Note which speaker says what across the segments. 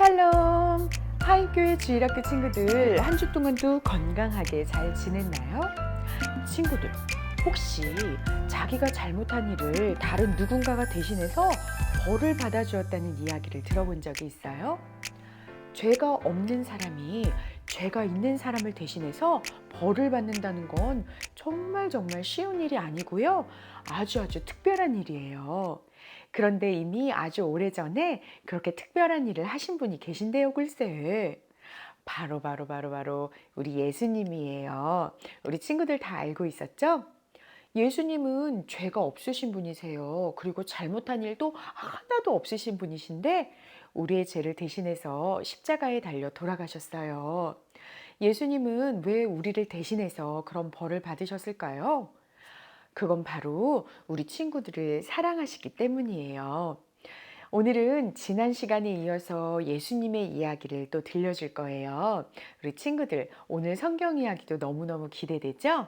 Speaker 1: 샬롬! 하임교회 주일학교 친구들 한 주 동안도 건강하게 잘 지냈나요? 친구들, 혹시 자기가 잘못한 일을 다른 누군가가 대신해서 벌을 받아주었다는 이야기를 들어본 적이 있어요? 죄가 없는 사람이 죄가 있는 사람을 대신해서 벌을 받는다는 건 정말 쉬운 일이 아니고요. 아주 특별한 일이에요. 그런데 이미 아주 오래전에 그렇게 특별한 일을 하신 분이 계신데요, 글쎄. 바로 우리 예수님이에요. 우리 친구들 다 알고 있었죠? 예수님은 죄가 없으신 분이세요. 그리고 잘못한 일도 하나도 없으신 분이신데 우리의 죄를 대신해서 십자가에 달려 돌아가셨어요. 예수님은 왜 우리를 대신해서 그런 벌을 받으셨을까요? 그건 바로 우리 친구들을 사랑하시기 때문이에요. 오늘은 지난 시간에 이어서 예수님의 이야기를 또 들려줄 거예요. 우리 친구들, 오늘 성경 이야기도 너무너무 기대되죠?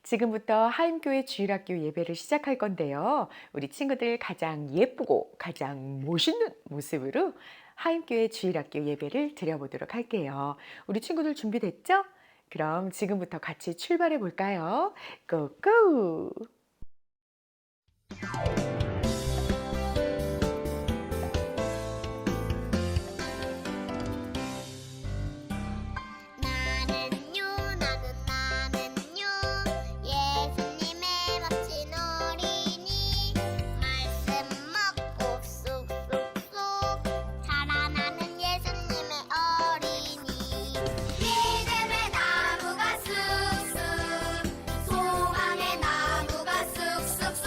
Speaker 1: 지금부터 하임교회 주일학교 예배를 시작할 건데요. 우리 친구들 가장 예쁘고 가장 멋있는 모습으로 하임교회 주일학교 예배를 드려보도록 할게요. 우리 친구들 준비됐죠? 그럼 지금부터 같이 출발해 볼까요? 고고!
Speaker 2: 나는요 예수님의 멋진 어린이 말씀 먹고 쑥쑥쑥 자라나는 예수님의 어린이 믿음의 나무가 쑥쑥 소망의 나무가 쑥쑥쑥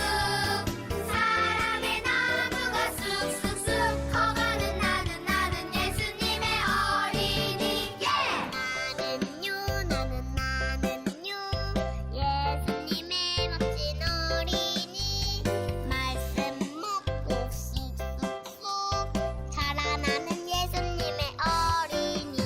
Speaker 2: 사랑의 나무가 쑥쑥쑥 커가는 나는 예수님의 어린이 나는요 예수님의 멋진 어린이 말씀 먹고 쑥쑥쑥 자라나는 예수님의 어린이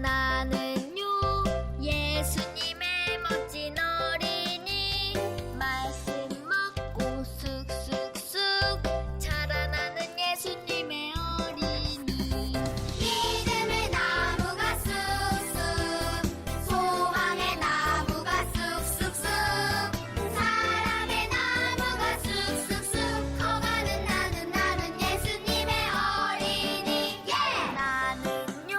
Speaker 2: 나는요 예수님의 멋진 어린이 말씀 먹고 쑥쑥쑥 자라나는 예수님의 어린이 믿음의 나무가 쑥쑥 소망의 나무가 쑥쑥쑥 사랑의 나무가 쑥쑥쑥 커가는 나는 예수님의 어린이 나는요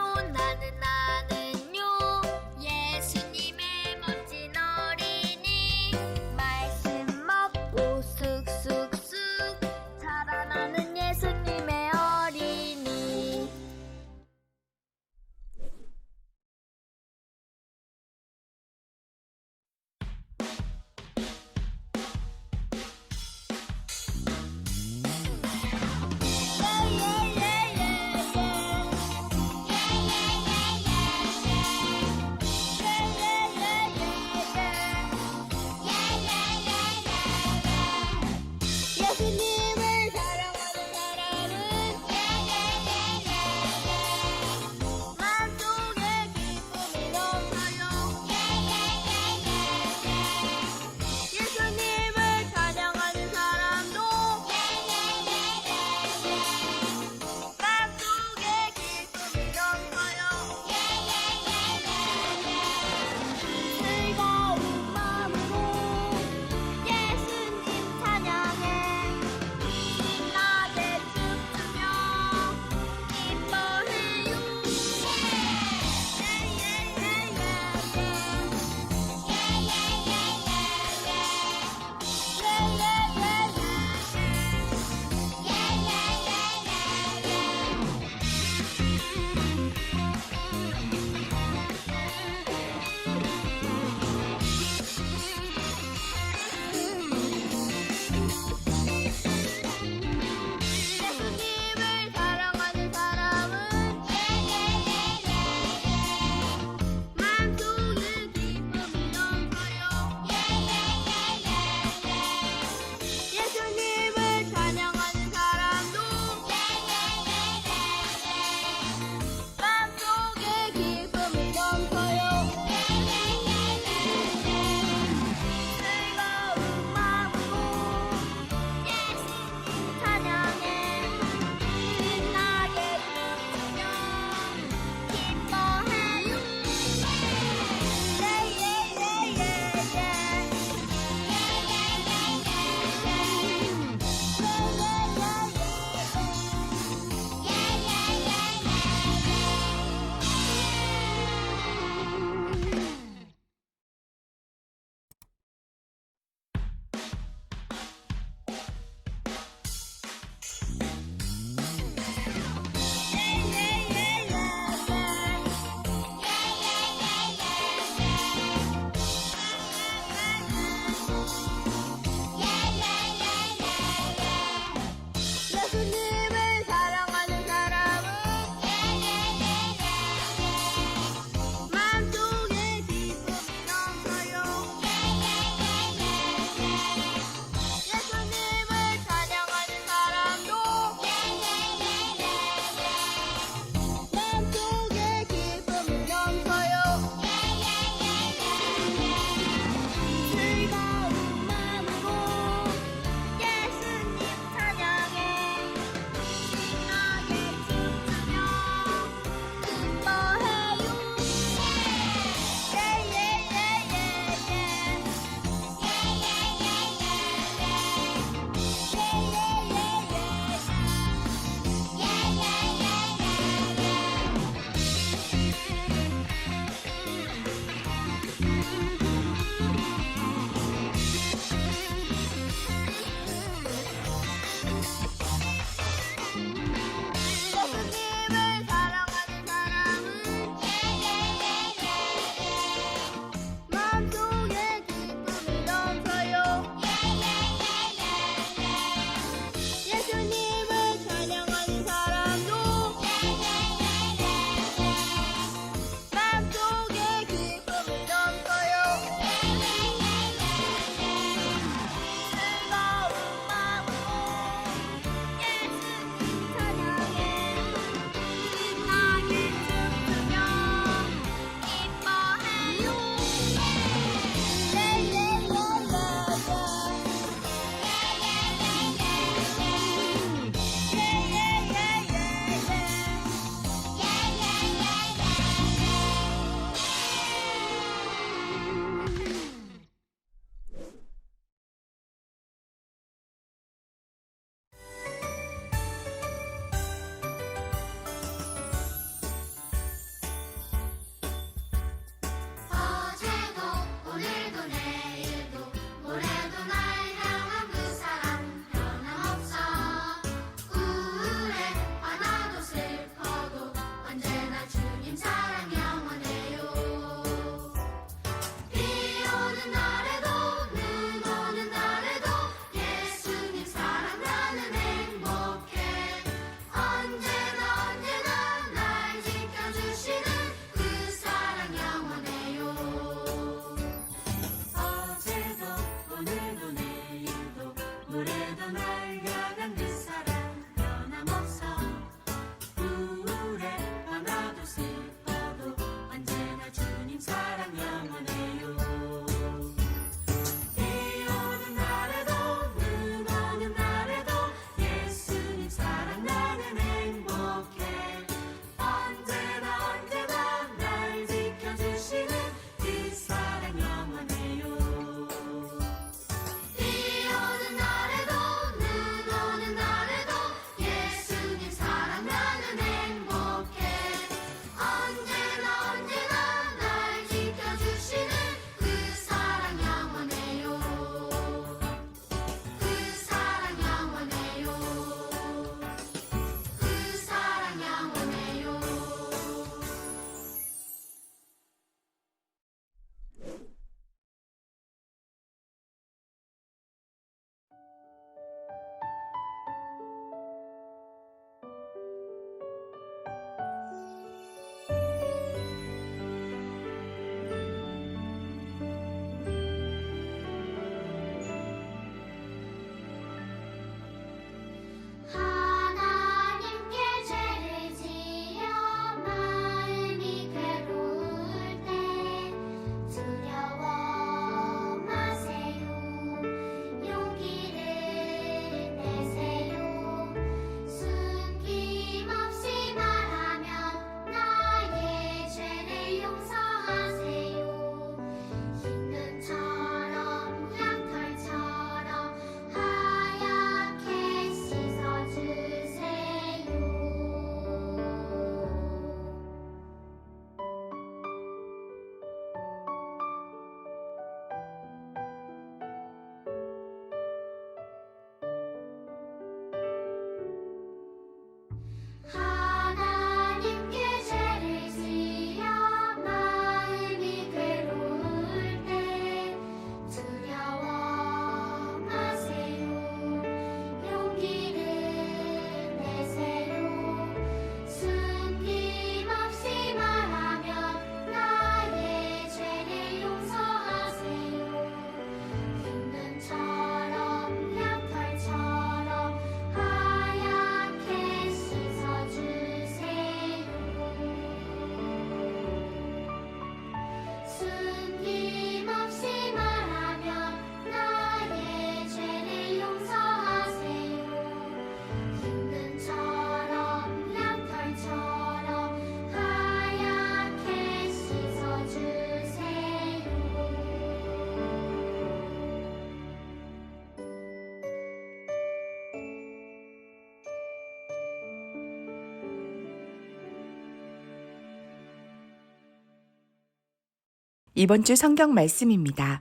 Speaker 1: 이번 주 성경 말씀입니다.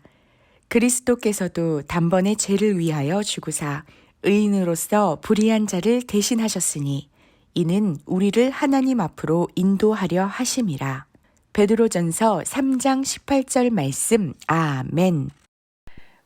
Speaker 1: 그리스도께서도 단번에 죄를 위하여 죽으사 의인으로서 불의한 자를 대신하셨으니 이는 우리를 하나님 앞으로 인도하려 하심이라. 베드로전서 3장 18절 말씀. 아멘.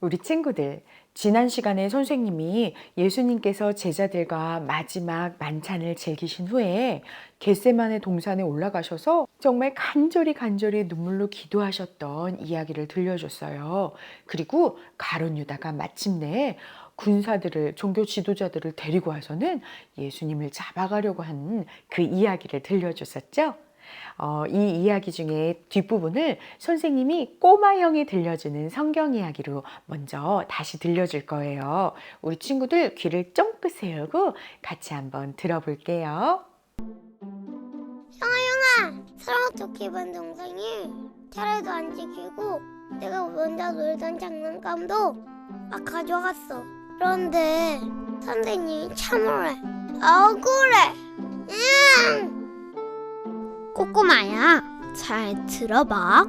Speaker 1: 우리 친구들, 지난 시간에 선생님이 예수님께서 제자들과 마지막 만찬을 즐기신 후에 겟세마네 동산에 올라가셔서 정말 간절히 눈물로 기도하셨던 이야기를 들려줬어요. 그리고 가룟 유다가 마침내 군사들을, 종교 지도자들을 데리고 와서는 예수님을 잡아가려고 하는 그 이야기를 들려줬었죠. 이 이야기 중에 뒷부분을 선생님이 꼬마 형이 들려주는 성경 이야기로 먼저 다시 들려줄 거예요. 우리 친구들 귀를 쫑긋 세우고 같이 한번 들어볼게요.
Speaker 2: 형아, 사랑스럽게 본 동생이 차례도 안 지키고 내가 먼저 놀던 장난감도 막 가져갔어. 그런데 선생님이 참으래. 억울해. 꼬꼬마야, 잘 들어봐.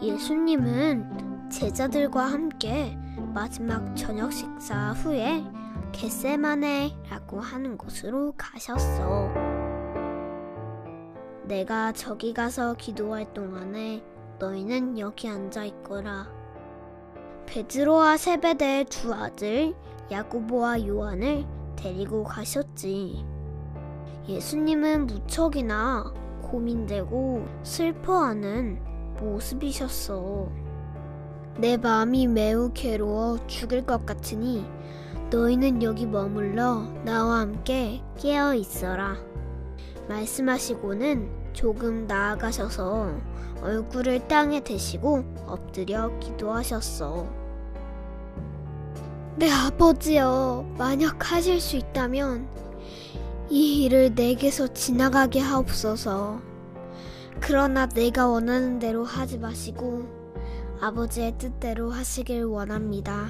Speaker 2: 예수님은 제자들과 함께 마지막 저녁 식사 후에 겟세마네라고 하는 곳으로 가셨어. 내가 저기 가서 기도할 동안에 너희는 여기 앉아 있거라. 베드로와 세베대의 두 아들 야고보와 요한을 데리고 가셨지. 예수님은 무척이나 고민되고 슬퍼하는 모습이셨어. 내 마음이 매우 괴로워 죽을 것 같으니 너희는 여기 머물러 나와 함께 깨어 있어라. 말씀하시고는 조금 나아가셔서 얼굴을 땅에 대시고 엎드려 기도하셨어. 내 아버지여, 만약 하실 수 있다면 이 일을 내게서 지나가게 하옵소서. 그러나 내가 원하는 대로 하지 마시고 아버지의 뜻대로 하시길 원합니다.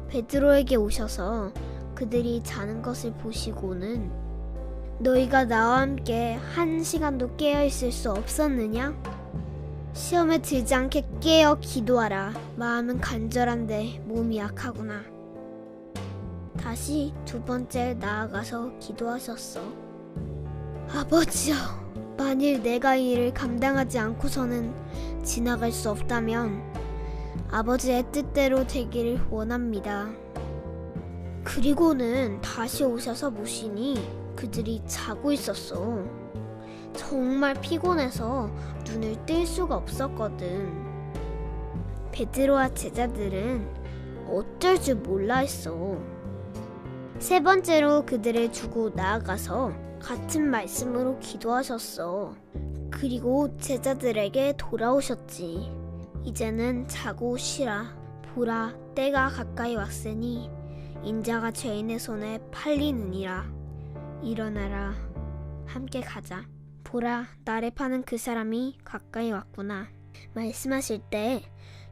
Speaker 2: 베드로에게 오셔서 그들이 자는 것을 보시고는 너희가 나와 함께 한 시간도 깨어 있을 수 없었느냐? 시험에 들지 않게 깨어 기도하라. 마음은 간절한데 몸이 약하구나. 다시 두 번째 나아가서 기도하셨어. 아버지여, 만일 내가 이 일을 감당하지 않고서는 지나갈 수 없다면 아버지의 뜻대로 되기를 원합니다. 그리고는 다시 오셔서 보시니 그들이 자고 있었어. 정말 피곤해서 눈을 뜰 수가 없었거든. 베드로와 제자들은 어쩔 줄 몰라 했어. 세 번째로 그들을 두고 나아가서 같은 말씀으로 기도하셨어. 그리고 제자들에게 돌아오셨지. 이제는 자고 쉬라. 보라, 때가 가까이 왔으니 인자가 죄인의 손에 팔리느니라. 일어나라. 함께 가자. 보라, 나를 파는 그 사람이 가까이 왔구나. 말씀하실 때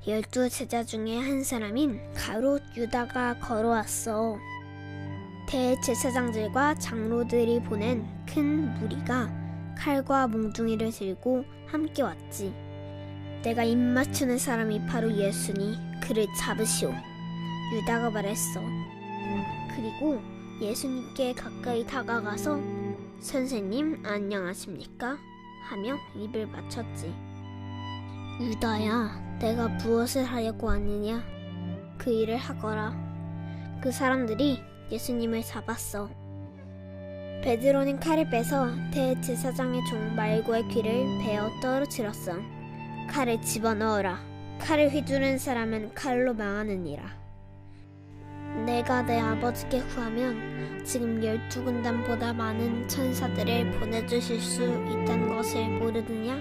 Speaker 2: 12 제자 중에 한 사람인 가룟 유다가 걸어왔어. 대제사장들과 장로들이 보낸 큰 무리가 칼과 몽둥이를 들고 함께 왔지. 내가 입 맞추는 사람이 바로 예수니 그를 잡으시오. 유다가 말했어. 그리고 예수님께 가까이 다가가서 선생님 안녕하십니까? 하며 입을 맞췄지. 유다야, 내가 무엇을 하려고 왔느냐? 그 일을 하거라. 그 사람들이 예수님을 잡았어. 베드로는 칼을 빼서 대제사장의 종 말고의 귀를 베어 떨어뜨렸어. 칼을 집어넣어라. 칼을 휘두른 사람은 칼로 망하느니라. 내가 내 아버지께 구하면 지금 12군단보다 많은 천사들을 보내주실 수 있다는 것을 모르느냐?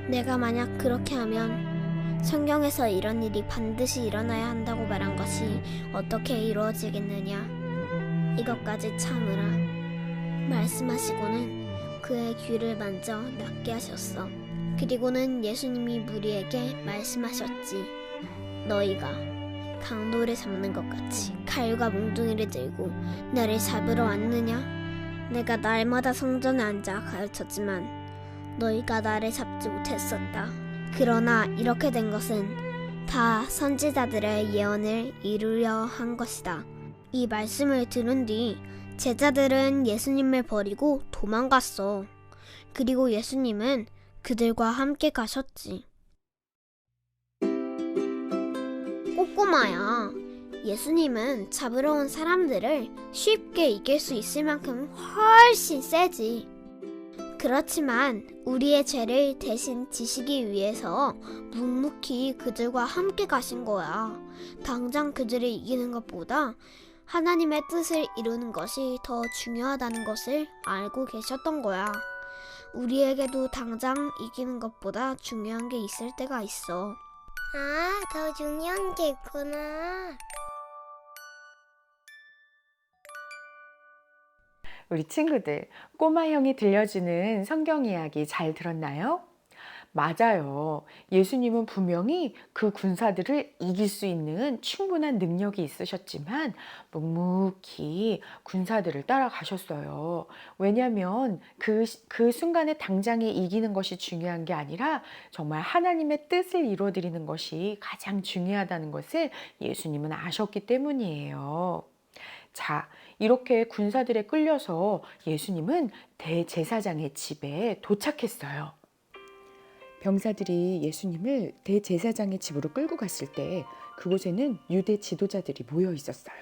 Speaker 2: 내가 만약 그렇게 하면 성경에서 이런 일이 반드시 일어나야 한다고 말한 것이 어떻게 이루어지겠느냐? 이것까지 참으라. 말씀하시고는 그의 귀를 만져 낫게 하셨어. 그리고는 예수님이 무리에게 말씀하셨지. 너희가 강도를 잡는 것 같이 칼과 몽둥이를 들고 나를 잡으러 왔느냐? 내가 날마다 성전에 앉아 가르쳤지만 너희가 나를 잡지 못했었다. 그러나 이렇게 된 것은 다 선지자들의 예언을 이루려 한 것이다. 이 말씀을 들은 뒤 제자들은 예수님을 버리고 도망갔어. 그리고 예수님은 그들과 함께 가셨지. 꼬꼬마야, 예수님은 잡으러 온 사람들을 쉽게 이길 수 있을 만큼 훨씬 세지. 그렇지만 우리의 죄를 대신 지시기 위해서 묵묵히 그들과 함께 가신 거야. 당장 그들을 이기는 것보다 하나님의 뜻을 이루는 것이 더 중요하다는 것을 알고 계셨던 거야. 우리에게도 당장 이기는 것보다 중요한 게 있을 때가 있어.
Speaker 3: 아, 더 중요한 게 있구나.
Speaker 1: 우리 친구들, 꼬마 형이 들려주는 성경 이야기 잘 들었나요? 맞아요. 예수님은 분명히 그 군사들을 이길 수 있는 충분한 능력이 있으셨지만 묵묵히 군사들을 따라가셨어요. 왜냐하면 그 순간에 당장에 이기는 것이 중요한 게 아니라 정말 하나님의 뜻을 이루어드리는 것이 가장 중요하다는 것을 예수님은 아셨기 때문이에요. 자, 이렇게 군사들에 끌려서 예수님은 대제사장의 집에 도착했어요. 병사들이 예수님을 대제사장의 집으로 끌고 갔을 때 그곳에는 유대 지도자들이 모여 있었어요.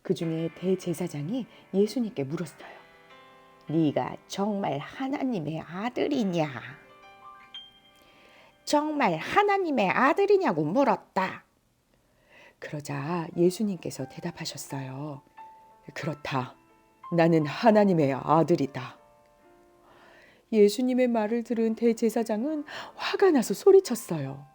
Speaker 1: 그 중에 대제사장이 예수님께 물었어요. 네가 정말 하나님의 아들이냐? 정말 하나님의 아들이냐고 물었다. 그러자 예수님께서 대답하셨어요. 그렇다. 나는 하나님의 아들이다. 예수님의 말을 들은 대제사장은 화가 나서 소리쳤어요.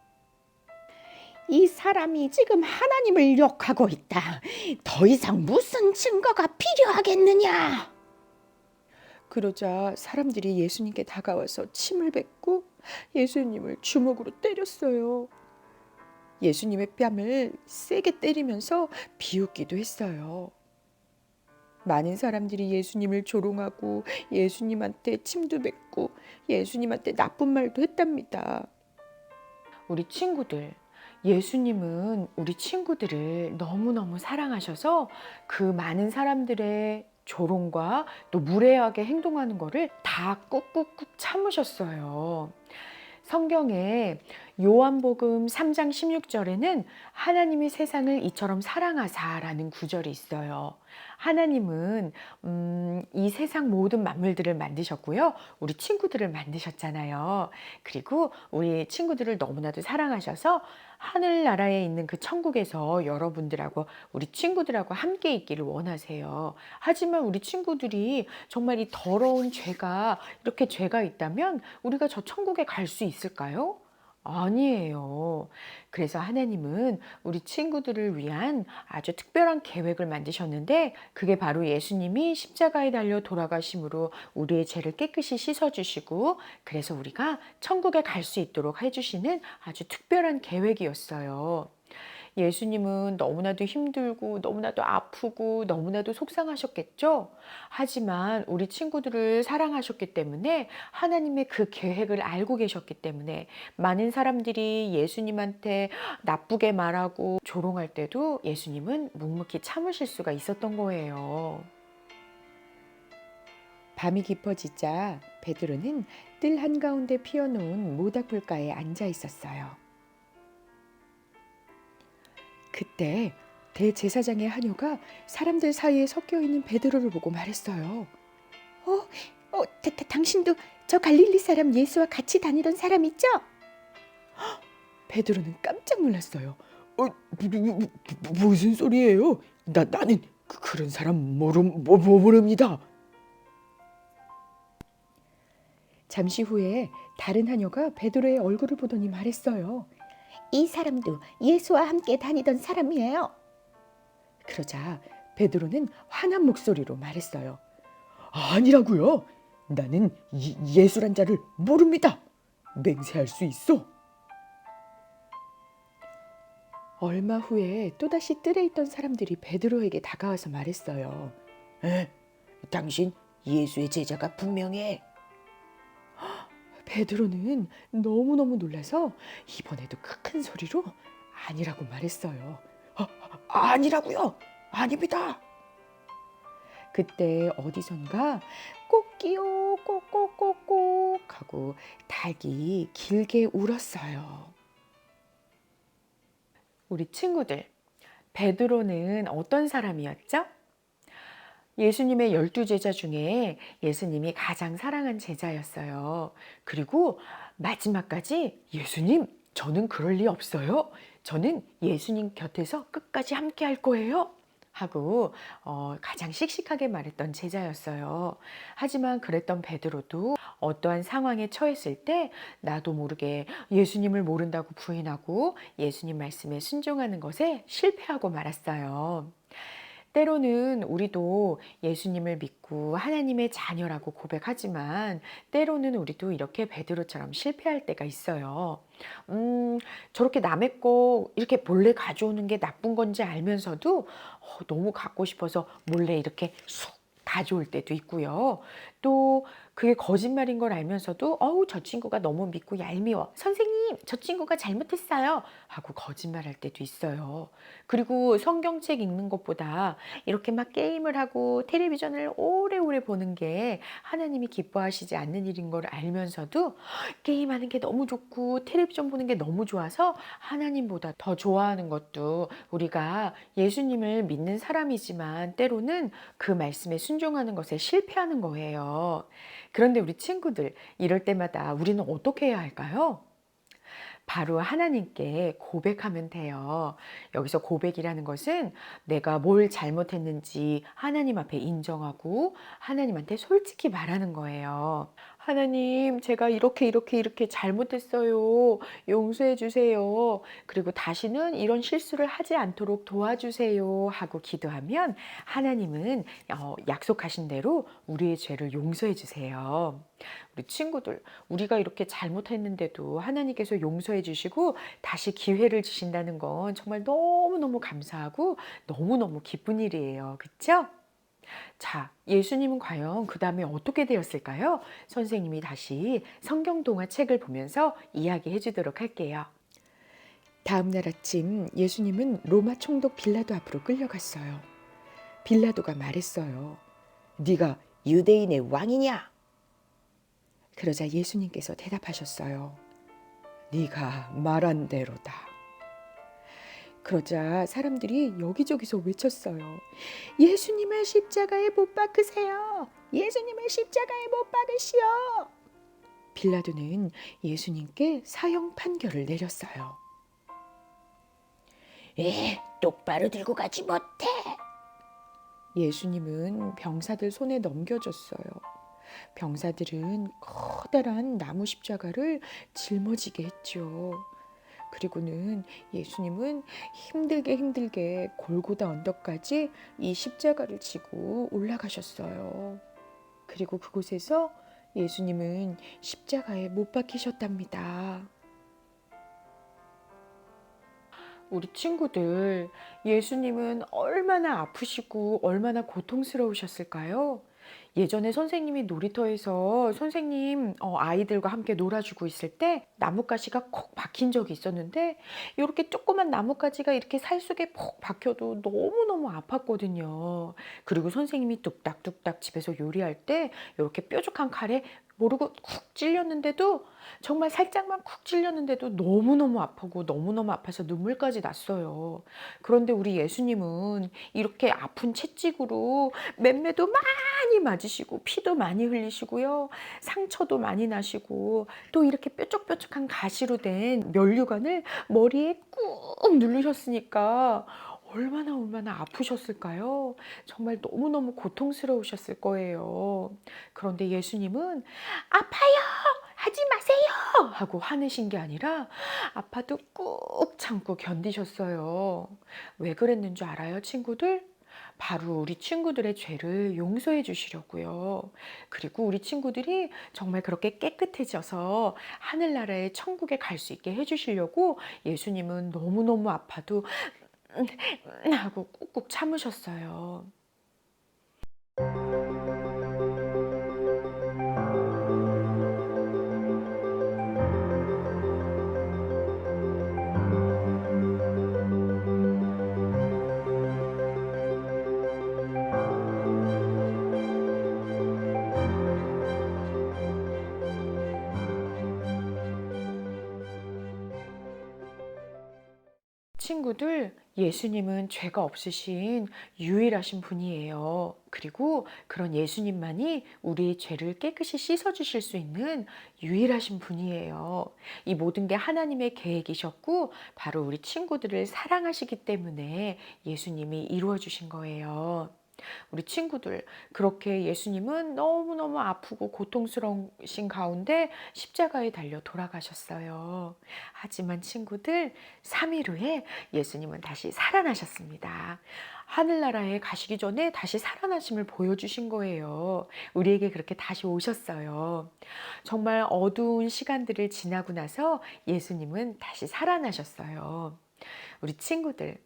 Speaker 1: 이 사람이 지금 하나님을 욕하고 있다. 더 이상 무슨 증거가 필요하겠느냐? 그러자 사람들이 예수님께 다가와서 침을 뱉고 예수님을 주먹으로 때렸어요. 예수님의 뺨을 세게 때리면서 비웃기도 했어요. 많은 사람들이 예수님을 조롱하고 예수님한테 침도 뱉고 예수님한테 나쁜 말도 했답니다. 우리 친구들, 예수님은 우리 친구들을 너무너무 사랑하셔서 그 많은 사람들의 조롱과 또 무례하게 행동하는 것을 다 꾹꾹꾹 참으셨어요. 성경에 요한복음 3장 16절에는 하나님이 세상을 이처럼 사랑하사라는 구절이 있어요. 하나님은 이 세상 모든 만물들을 만드셨고요. 우리 친구들을 만드셨잖아요. 그리고 우리 친구들을 너무나도 사랑하셔서 하늘나라에 있는 그 천국에서 여러분들하고 우리 친구들하고 함께 있기를 원하세요. 하지만 우리 친구들이 정말 이 더러운 죄가 이렇게 죄가 있다면 우리가 저 천국에 갈 수 있을까요? 아니에요. 그래서 하나님은 우리 친구들을 위한 아주 특별한 계획을 만드셨는데 그게 바로 예수님이 십자가에 달려 돌아가심으로 우리의 죄를 깨끗이 씻어주시고 그래서 우리가 천국에 갈 수 있도록 해주시는 아주 특별한 계획이었어요. 예수님은 너무나도 힘들고 너무나도 아프고 너무나도 속상하셨겠죠? 하지만 우리 친구들을 사랑하셨기 때문에 하나님의 그 계획을 알고 계셨기 때문에 많은 사람들이 예수님한테 나쁘게 말하고 조롱할 때도 예수님은 묵묵히 참으실 수가 있었던 거예요. 밤이 깊어지자 베드로는 뜰 한가운데 피어놓은 모닥불가에 앉아 있었어요. 그때 대제사장의 하녀가 사람들 사이에 섞여 있는 베드로를 보고 말했어요. 당신도 저 갈릴리 사람 예수와 같이 다니던 사람 있죠? 베드로는 깜짝 놀랐어요. 무슨 소리예요? 나는 그런 사람 모릅니다. 잠시 후에 다른 하녀가 베드로의 얼굴을 보더니 말했어요. 이 사람도 예수와 함께 다니던 사람이에요. 그러자 베드로는 화난 목소리로 말했어요. 아니라고요. 나는 예수란 자를 모릅니다. 맹세할 수 있어. 얼마 후에 또다시 뜰에 있던 사람들이 베드로에게 다가와서 말했어요. 당신 예수의 제자가 분명해. 베드로는 너무너무 놀라서 이번에도 큰 소리로 아니라고 말했어요. 아니라고요? 아닙니다. 그때 어디선가 꼬끼요 꼭꼭꼭꼭 하고 닭이 길게 울었어요. 우리 친구들, 베드로는 어떤 사람이었죠? 예수님의 12제자 중에 예수님이 가장 사랑한 제자였어요. 그리고 마지막까지 예수님, 저는 그럴 리 없어요. 저는 예수님 곁에서 끝까지 함께 할 거예요. 하고 가장 씩씩하게 말했던 제자였어요. 하지만 그랬던 베드로도 어떠한 상황에 처했을 때 나도 모르게 예수님을 모른다고 부인하고 예수님 말씀에 순종하는 것에 실패하고 말았어요. 때로는 우리도 예수님을 믿고 하나님의 자녀라고 고백하지만 때로는 우리도 이렇게 베드로처럼 실패할 때가 있어요. 저렇게 남의 거 이렇게 몰래 가져오는 게 나쁜 건지 알면서도 너무 갖고 싶어서 몰래 이렇게 쑥 가져올 때도 있고요. 또 그게 거짓말인 걸 알면서도 저 친구가 너무 믿고 얄미워. 선생님, 저 친구가 잘못했어요. 하고 거짓말할 때도 있어요. 그리고 성경책 읽는 것보다 이렇게 막 게임을 하고 텔레비전을 오래오래 보는 게 하나님이 기뻐하시지 않는 일인 걸 알면서도 게임하는 게 너무 좋고 텔레비전 보는 게 너무 좋아서 하나님보다 더 좋아하는 것도 우리가 예수님을 믿는 사람이지만 때로는 그 말씀에 순종하는 것에 실패하는 거예요. 그런데 우리 친구들, 이럴 때마다 우리는 어떻게 해야 할까요? 바로 하나님께 고백하면 돼요. 여기서 고백이라는 것은 내가 뭘 잘못했는지 하나님 앞에 인정하고 하나님한테 솔직히 말하는 거예요. 하나님, 제가 이렇게 잘못했어요. 용서해 주세요. 그리고 다시는 이런 실수를 하지 않도록 도와주세요. 하고 기도하면 하나님은 약속하신 대로 우리의 죄를 용서해 주세요. 우리 친구들, 우리가 이렇게 잘못했는데도 하나님께서 용서해 주시고 다시 기회를 주신다는 건 정말 너무너무 감사하고 너무너무 기쁜 일이에요. 그렇죠? 자, 예수님은 과연 그 다음에 어떻게 되었을까요? 선생님이 다시 성경 동화 책을 보면서 이야기해 주도록 할게요. 다음 날 아침 예수님은 로마 총독 빌라도 앞으로 끌려갔어요. 빌라도가 말했어요. 네가 유대인의 왕이냐? 그러자 예수님께서 대답하셨어요. 네가 말한 대로다. 그러자 사람들이 여기저기서 외쳤어요. 예수님을 십자가에 못 박으세요. 예수님을 십자가에 못 박으시오. 빌라도는 예수님께 사형 판결을 내렸어요. 똑바로 들고 가지 못해. 예수님은 병사들 손에 넘겨줬어요. 병사들은 커다란 나무 십자가를 짊어지게 했죠. 그리고는 예수님은 힘들게 골고다 언덕까지 이 십자가를 지고 올라가셨어요. 그리고 그곳에서 예수님은 십자가에 못 박히셨답니다. 우리 친구들, 예수님은 얼마나 아프시고 얼마나 고통스러우셨을까요? 예전에 선생님이 놀이터에서 선생님 아이들과 함께 놀아주고 있을 때 나뭇가지가 콕 박힌 적이 있었는데 이렇게 조그만 나뭇가지가 이렇게 살 속에 콕 박혀도 너무너무 아팠거든요. 그리고 선생님이 뚝딱뚝딱 집에서 요리할 때 이렇게 뾰족한 칼에 모르고 쿡 찔렸는데도 정말 살짝만 쿡 찔렸는데도 너무너무 아프고 너무너무 아파서 눈물까지 났어요. 그런데 우리 예수님은 이렇게 아픈 채찍으로 맴매도 많이 맞으시고 피도 많이 흘리시고요. 상처도 많이 나시고 또 이렇게 뾰족뾰족한 가시로 된 면류관을 머리에 꾹 누르셨으니까 얼마나 아프셨을까요? 정말 너무너무 고통스러우셨을 거예요. 그런데 예수님은 아파요! 하지 마세요! 하고 화내신 게 아니라 아파도 꾹 참고 견디셨어요. 왜 그랬는 줄 알아요, 친구들? 바로 우리 친구들의 죄를 용서해 주시려고요. 그리고 우리 친구들이 정말 그렇게 깨끗해져서 하늘나라의 천국에 갈 수 있게 해주시려고 예수님은 너무너무 아파도 하고 꾹꾹 참으셨어요. 친구들, 예수님은 죄가 없으신 유일하신 분이에요. 그리고 그런 예수님만이 우리의 죄를 깨끗이 씻어주실 수 있는 유일하신 분이에요. 이 모든 게 하나님의 계획이셨고, 바로 우리 친구들을 사랑하시기 때문에 예수님이 이루어 주신 거예요. 우리 친구들, 그렇게 예수님은 너무너무 아프고 고통스러우신 가운데 십자가에 달려 돌아가셨어요. 하지만 친구들, 3일 후에 예수님은 다시 살아나셨습니다. 하늘나라에 가시기 전에 다시 살아나심을 보여주신 거예요. 우리에게 그렇게 다시 오셨어요. 정말 어두운 시간들을 지나고 나서 예수님은 다시 살아나셨어요. 우리 친구들,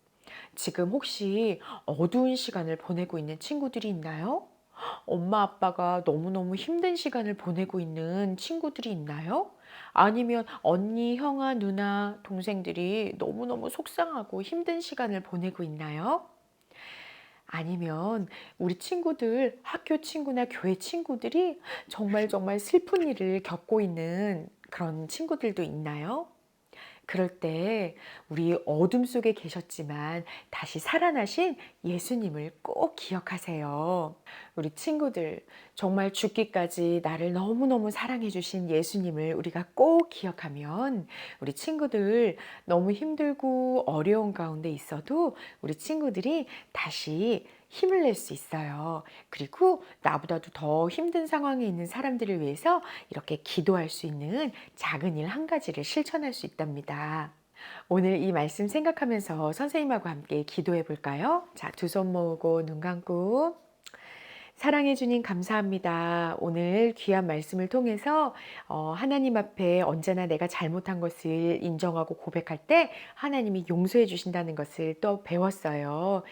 Speaker 1: 지금 혹시 어두운 시간을 보내고 있는 친구들이 있나요? 엄마 아빠가 너무너무 힘든 시간을 보내고 있는 친구들이 있나요? 아니면 언니, 형아, 누나, 동생들이 너무너무 속상하고 힘든 시간을 보내고 있나요? 아니면 우리 친구들, 학교 친구나 교회 친구들이 정말 슬픈 일을 겪고 있는 그런 친구들도 있나요? 그럴 때 우리 어둠 속에 계셨지만 다시 살아나신 예수님을 꼭 기억하세요. 우리 친구들, 정말 죽기까지 나를 너무너무 사랑해 주신 예수님을 우리가 꼭 기억하면 우리 친구들 너무 힘들고 어려운 가운데 있어도 우리 친구들이 다시 힘을 낼 수 있어요. 그리고 나보다도 더 힘든 상황에 있는 사람들을 위해서 이렇게 기도할 수 있는 작은 일 한 가지를 실천할 수 있답니다. 오늘 이 말씀 생각하면서 선생님하고 함께 기도해 볼까요? 자, 두 손 모으고 눈 감고. 사랑해 주님 감사합니다. 오늘 귀한 말씀을 통해서 하나님 앞에 언제나 내가 잘못한 것을 인정하고 고백할 때 하나님이 용서해 주신다는 것을 또 배웠어요.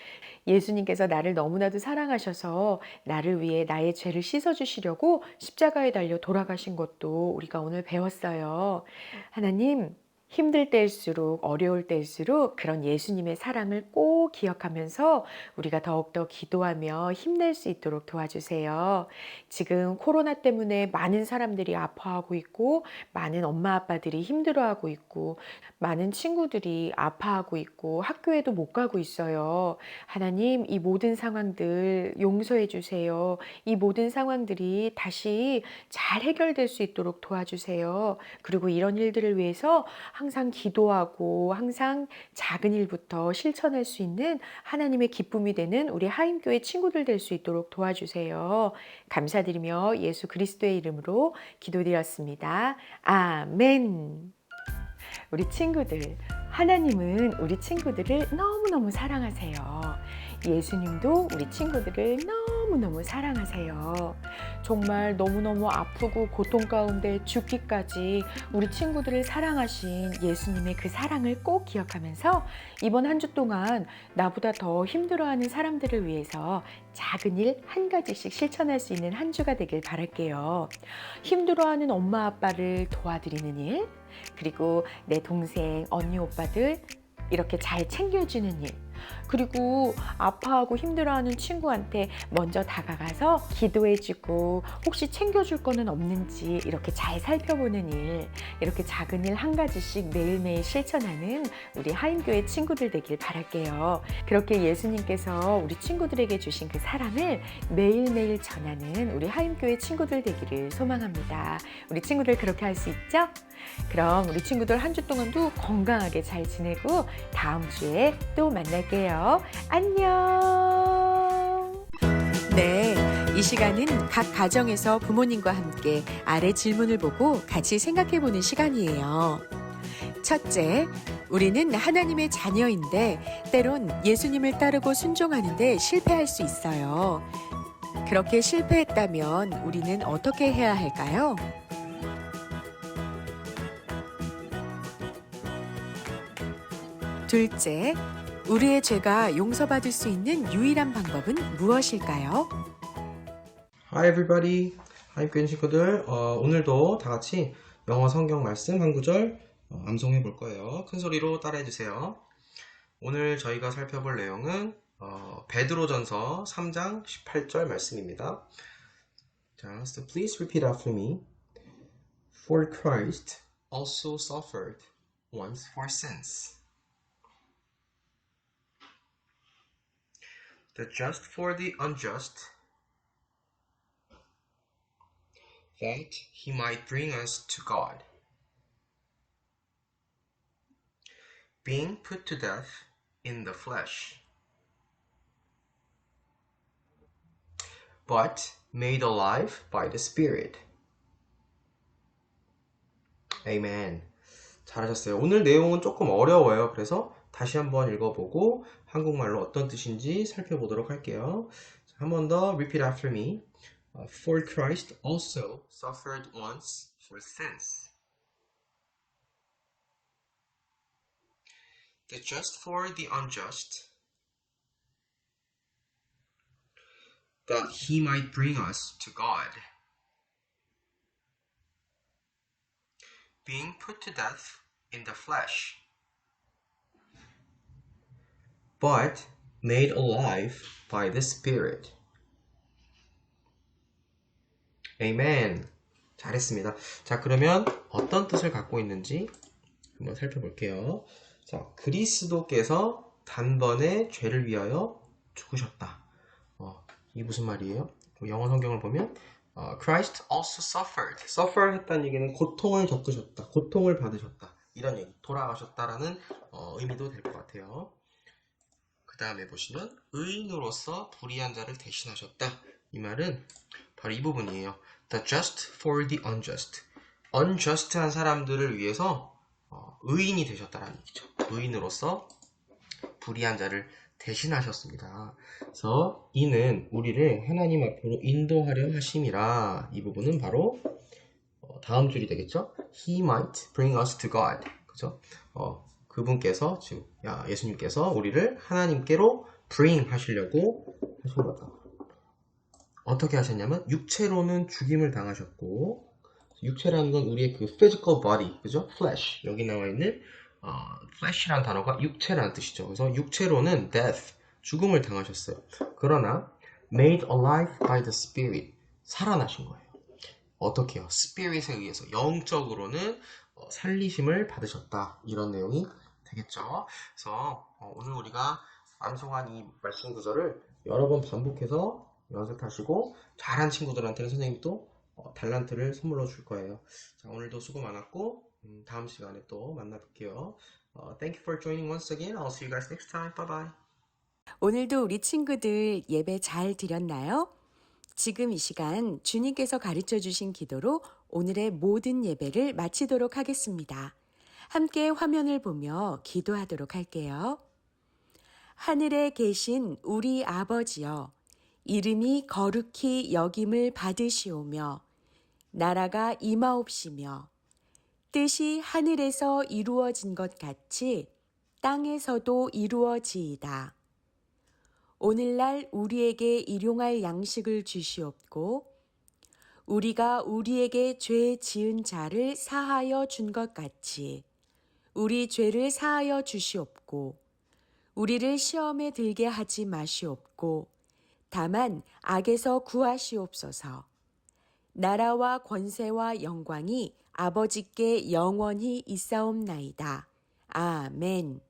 Speaker 1: 예수님께서 나를 너무나도 사랑하셔서 나를 위해 나의 죄를 씻어주시려고 십자가에 달려 돌아가신 것도 우리가 오늘 배웠어요. 하나님, 힘들 때일수록 어려울 때일수록 그런 예수님의 사랑을 꼭 기억하면서 우리가 더욱더 기도하며 힘낼 수 있도록 도와주세요. 지금 코로나 때문에 많은 사람들이 아파하고 있고 많은 엄마 아빠들이 힘들어하고 있고 많은 친구들이 아파하고 있고 학교에도 못 가고 있어요. 하나님, 이 모든 상황들 용서해 주세요. 이 모든 상황들이 다시 잘 해결될 수 있도록 도와주세요. 그리고 이런 일들을 위해서 항상 기도하고 항상 작은 일부터 실천할 수 있는 하나님의 기쁨이 되는 우리 하임교회 친구들 될 수 있도록 도와주세요. 감사드리며 예수 그리스도의 이름으로 기도드렸습니다. 아멘. 우리 친구들, 하나님은 우리 친구들을 너무너무 사랑하세요. 예수님도 우리 친구들을 너무너무 사랑하세요. 정말 너무너무 아프고 고통 가운데 죽기까지 우리 친구들을 사랑하신 예수님의 그 사랑을 꼭 기억하면서 이번 한 주 동안 나보다 더 힘들어하는 사람들을 위해서 작은 일 한 가지씩 실천할 수 있는 한 주가 되길 바랄게요. 힘들어하는 엄마 아빠를 도와드리는 일, 그리고 내 동생, 언니, 오빠들 이렇게 잘 챙겨주는 일, 그리고 아파하고 힘들어하는 친구한테 먼저 다가가서 기도해주고 혹시 챙겨줄 거는 없는지 이렇게 잘 살펴보는 일, 이렇게 작은 일 한 가지씩 매일매일 실천하는 우리 하임교회 친구들 되길 바랄게요. 그렇게 예수님께서 우리 친구들에게 주신 그 사랑을 매일매일 전하는 우리 하임교회 친구들 되기를 소망합니다. 우리 친구들 그렇게 할 수 있죠? 그럼 우리 친구들 한 주 동안도 건강하게 잘 지내고 다음 주에 또 만날게요. 안녕. 네, 이 시간은 각 가정에서 부모님과 함께 아래 질문을 보고 같이 생각해보는 시간이에요. 첫째, 우리는 하나님의 자녀인데 때론 예수님을 따르고 순종하는데 실패할 수 있어요. 그렇게 실패했다면 우리는 어떻게 해야 할까요? 둘째, 우리의 죄가 용서받을 수 있는 유일한 방법은 무엇일까요?
Speaker 4: Hi everybody. 하임교회 친구들, 오늘도 다 같이 영어 성경 말씀 한 구절 암송해 볼 거예요. 큰 소리로 따라해 주세요. 오늘 저희가 살펴볼 내용은 베드로전서 3장 18절 말씀입니다. 자, so please repeat after me. For Christ also suffered once for sins. the just for the unjust, that he might bring us to God, being put to death in the flesh, but made alive by the Spirit. Amen. 잘하셨어요. 오늘 내용은 조금 어려워요. 그래서 다시 한번 읽어보고 한국말로 어떤 뜻인지 살펴보도록 할게요. 한 번 더 repeat after me. For Christ also suffered once for sins, the just for the unjust, that he might bring us to God, being put to death in the flesh, but made alive by the Spirit. Amen. 잘했습니다. 자, 그러면 어떤 뜻을 갖고 있는지 한번 살펴볼게요. 자, 그리스도께서 단번에 죄를 위하여 죽으셨다. 이게 무슨 말이에요? 영어 성경을 보면 Christ also suffered. suffer 했다는 얘기는 고통을 겪으셨다. 고통을 받으셨다. 이런 얘기. 돌아가셨다라는 의미도 될 것 같아요. 그 다음에 보시면 의인으로서 불의한 자를 대신하셨다. 이 말은 바로 이 부분이에요. The just for the unjust. unjust한 사람들을 위해서 의인이 되셨다라는 얘기죠. 의인으로서 불의한 자를 대신하셨습니다. 그래서 이는 우리를 하나님 앞으로 인도하려 하심이라. 이 부분은 바로 다음 줄이 되겠죠. He might bring us to God. 그죠? 그분께서 지금 예수님께서 우리를 하나님께로 bring 하시려고 하신 거다. 어떻게 하셨냐면 육체로는 죽임을 당하셨고, 육체라는 건 우리의 그 physical body, 그죠? flesh. 여기 나와 있는 flesh라는 단어가 육체라는 뜻이죠. 그래서 육체로는 death, 죽음을 당하셨어요. 그러나 made alive by the Spirit, 살아나신 거예요. 어떻게요? Spirit에 의해서 영적으로는 살리심을 받으셨다. 이런 내용이 되겠죠. 그래서 오늘 우리가 암송한 이 말씀 구절을 여러 번 반복해서 연습하시고 잘한 친구들한테는 선생님이 또 달란트를 선물로 줄 거예요. 자, 오늘도 수고 많았고 다음 시간에 또 만나볼게요. Thank you for joining once again. I'll see you guys next time. Bye bye.
Speaker 1: 오늘도 우리 친구들 예배 잘 드렸나요? 지금 이 시간 주님께서 가르쳐 주신 기도로 오늘의 모든 예배를 마치도록 하겠습니다. 함께 화면을 보며 기도하도록 할게요. 하늘에 계신 우리 아버지여, 이름이 거룩히 여김을 받으시오며 나라가 임하옵시며 뜻이 하늘에서 이루어진 것 같이 땅에서도 이루어지이다. 오늘날 우리에게 일용할 양식을 주시옵고 우리가 우리에게 죄 지은 자를 사하여 준 것 같이 우리 죄를 사하여 주시옵고 우리를 시험에 들게 하지 마시옵고 다만 악에서 구하시옵소서. 나라와 권세와 영광이 아버지께 영원히 있사옵나이다. 아멘.